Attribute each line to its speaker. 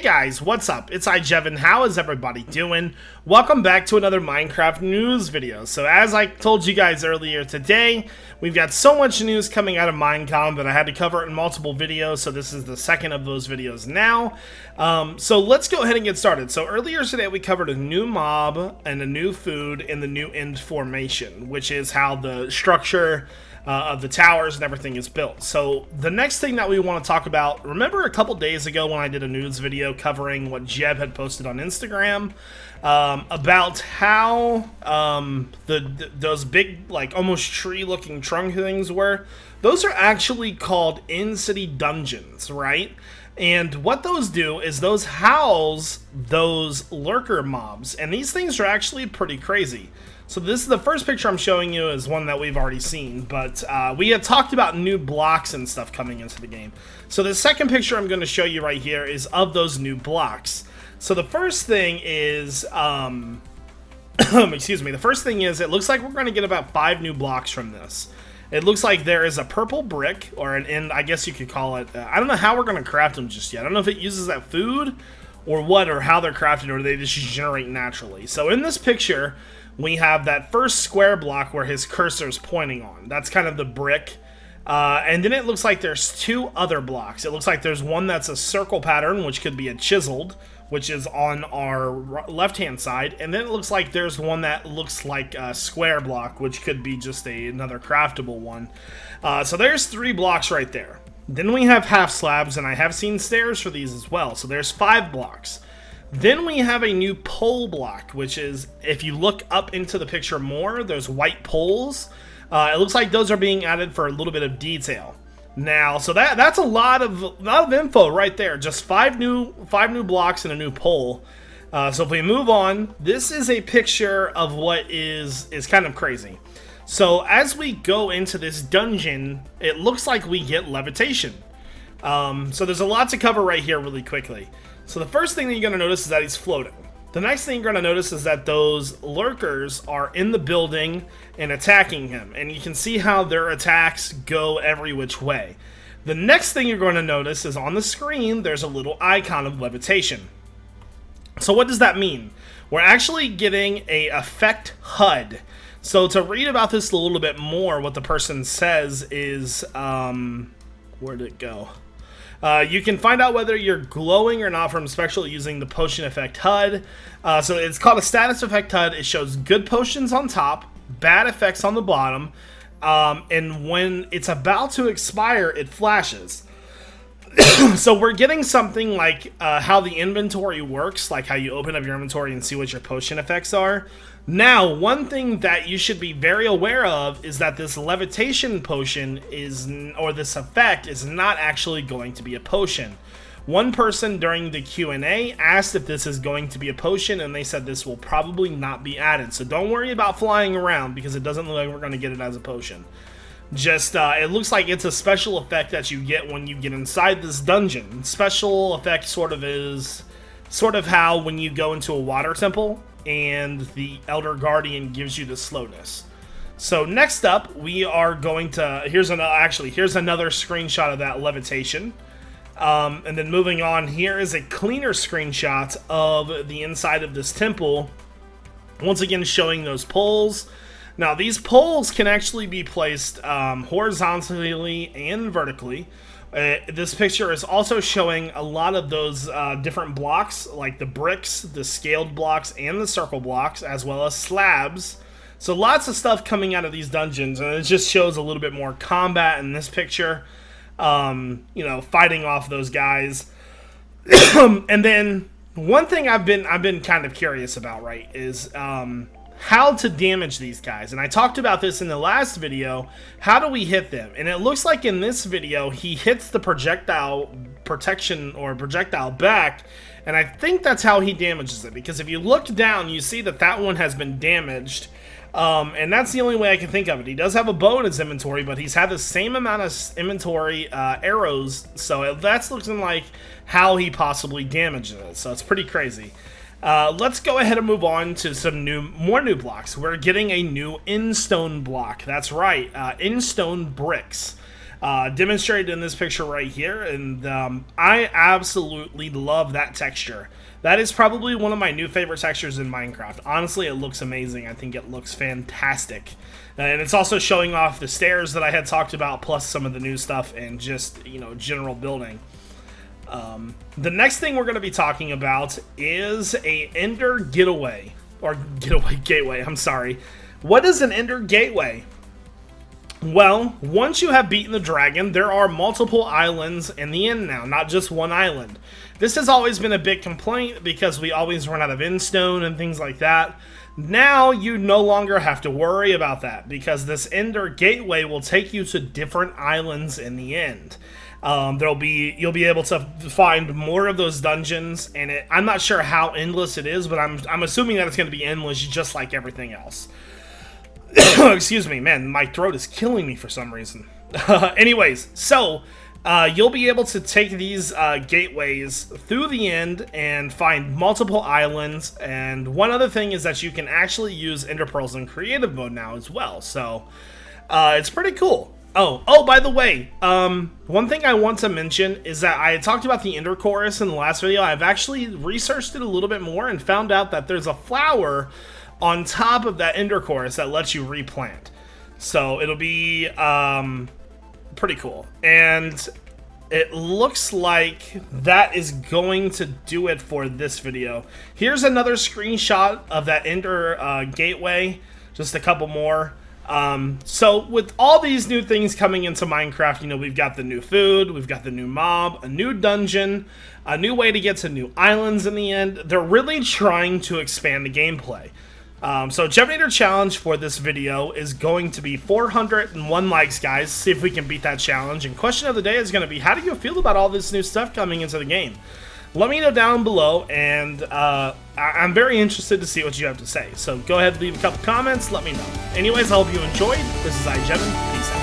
Speaker 1: guys, what's up? It's iJevin. How is everybody doing? Welcome back to another Minecraft news video. So as I told you guys earlier today, we've got so much news coming out of Minecon that I had to cover it in multiple videos, so this is the second of those videos now. So let's go ahead and get started. So earlier today we covered a new mob and a new food in the new end formation, which is how the structure of the towers and everything is built. So the next thing that we want to talk about, remember a couple days ago when I did a news video covering what Jeb had posted on Instagram about how those big, like almost tree looking trunk things were? Those are actually called in-city dungeons, right? And what those do is those house those lurker mobs, and these things are actually pretty crazy. So this is the first picture I'm showing you is one that we've already seen, but we had talked about new blocks and stuff coming into the game. So the second picture I'm going to show you right here is of those new blocks. So the first thing is, excuse me, the first thing is it looks like we're going to get about 5 new blocks from this. It looks like there is a purple brick, or an end, I guess you could call it. I don't know how we're going to craft them just yet. I don't know if it uses that food or what, or how they're crafted, or they just generate naturally. So in this picture, we have that first square block where his cursor is pointing on. That's kind of the brick. And then it looks like there's 2 other blocks. It looks like there's one that's a circle pattern, which could be a chiseled, which is on our left-hand side. And then it looks like there's one that looks like a square block, which could be just another craftable one. So there's 3 blocks right there. Then we have half slabs, and I have seen stairs for these as well. So there's 5 blocks. Then we have a new pole block, which is, if you look up into the picture more, there's white poles. It looks like those are being added for a little bit of detail. Now, so that's a lot of info right there. Just 5 new blocks and a new pole. So if we move on, this is a picture of what is kind of crazy. So as we go into this dungeon, it looks like we get levitation. So there's a lot to cover right here really quickly. So the first thing that you're going to notice is that he's floating. The next thing you're going to notice is that those lurkers are in the building and attacking him. And you can see how their attacks go every which way. The next thing you're going to notice is on the screen, there's a little icon of levitation. So what does that mean? We're actually getting a effect HUD. So to read about this a little bit more, what the person says is, where'd it go? You can find out whether you're glowing or not from special using the potion effect HUD. So it's called a status effect HUD. It shows good potions on top, bad effects on the bottom, and when it's about to expire, it flashes. So we're getting something like how the inventory works, like how you open up your inventory and see what your potion effects are. Now, one thing that you should be very aware of is that this levitation potion or this effect is not actually going to be a potion. One person during the Q&A asked if this is going to be a potion, and they said this will probably not be added. So don't worry about flying around, because it doesn't look like we're going to get it as a potion. Just, it looks like it's a special effect that you get when you get inside this dungeon. Special effect sort of how when you go into a water temple and the Elder Guardian gives you the slowness. So next up, we are going to, here's another screenshot of that levitation. And then moving on, here is a cleaner screenshot of the inside of this temple. Once again, showing those poles. Now, these poles can actually be placed horizontally and vertically. This picture is also showing a lot of those different blocks, like the bricks, the scaled blocks, and the circle blocks, as well as slabs. So lots of stuff coming out of these dungeons, and it just shows a little bit more combat in this picture. You know, fighting off those guys. And then one thing I've been kind of curious about, right, is how to damage these guys. And I talked about this in the last video. How do we hit them? And it looks like in this video he hits the projectile protection or projectile back, and I think that's how he damages it, because if you look down you see that that one has been damaged. And that's the only way I can think of it. He does have a bow in his inventory, but he's had the same amount of inventory arrows, so that's looking like how he possibly damages it. So it's pretty crazy. Let's go ahead and move on to some more new blocks. We're getting a new in-stone block. That's right, in-stone bricks. demonstrated in this picture right here, and I absolutely love that texture. That is probably one of my new favorite textures in Minecraft. Honestly, it looks amazing. I think it looks fantastic. And it's also showing off the stairs that I had talked about, plus some of the new stuff and just, you know, general building. The next thing we're going to be talking about is a Ender getaway. Or gateway, I'm sorry. What is an Ender gateway? Well, once you have beaten the dragon, there are multiple islands in the end now, not just one island. This has always been a big complaint because we always run out of endstone and things like that. Now you no longer have to worry about that because this Ender gateway will take you to different islands in the end. You'll be able to find more of those dungeons, and I'm not sure how endless it is, but I'm assuming that it's going to be endless just like everything else. Excuse me, man, my throat is killing me for some reason. Anyways, so you'll be able to take these gateways through the end and find multiple islands, and one other thing is that you can actually use Ender Pearls in creative mode now as well, so it's pretty cool. Oh, by the way, one thing I want to mention is that I had talked about the Ender Chorus in the last video. I've actually researched it a little bit more and found out that there's a flower on top of that Ender Chorus that lets you replant. So it'll be pretty cool. And it looks like that is going to do it for this video. Here's another screenshot of that Ender gateway. Just a couple more. So with all these new things coming into Minecraft, you know, we've got the new food, we've got the new mob, a new dungeon, a new way to get to new islands in the end. They're really trying to expand the gameplay. So Jevinator challenge for this video is going to be 401 likes, guys. See if we can beat that challenge. And question of the day is going to be, how do you feel about all this new stuff coming into the game? Let me know down below, and I'm very interested to see what you have to say. So go ahead and leave a couple comments, let me know. Anyways, I hope you enjoyed. This is iJevin. Peace out.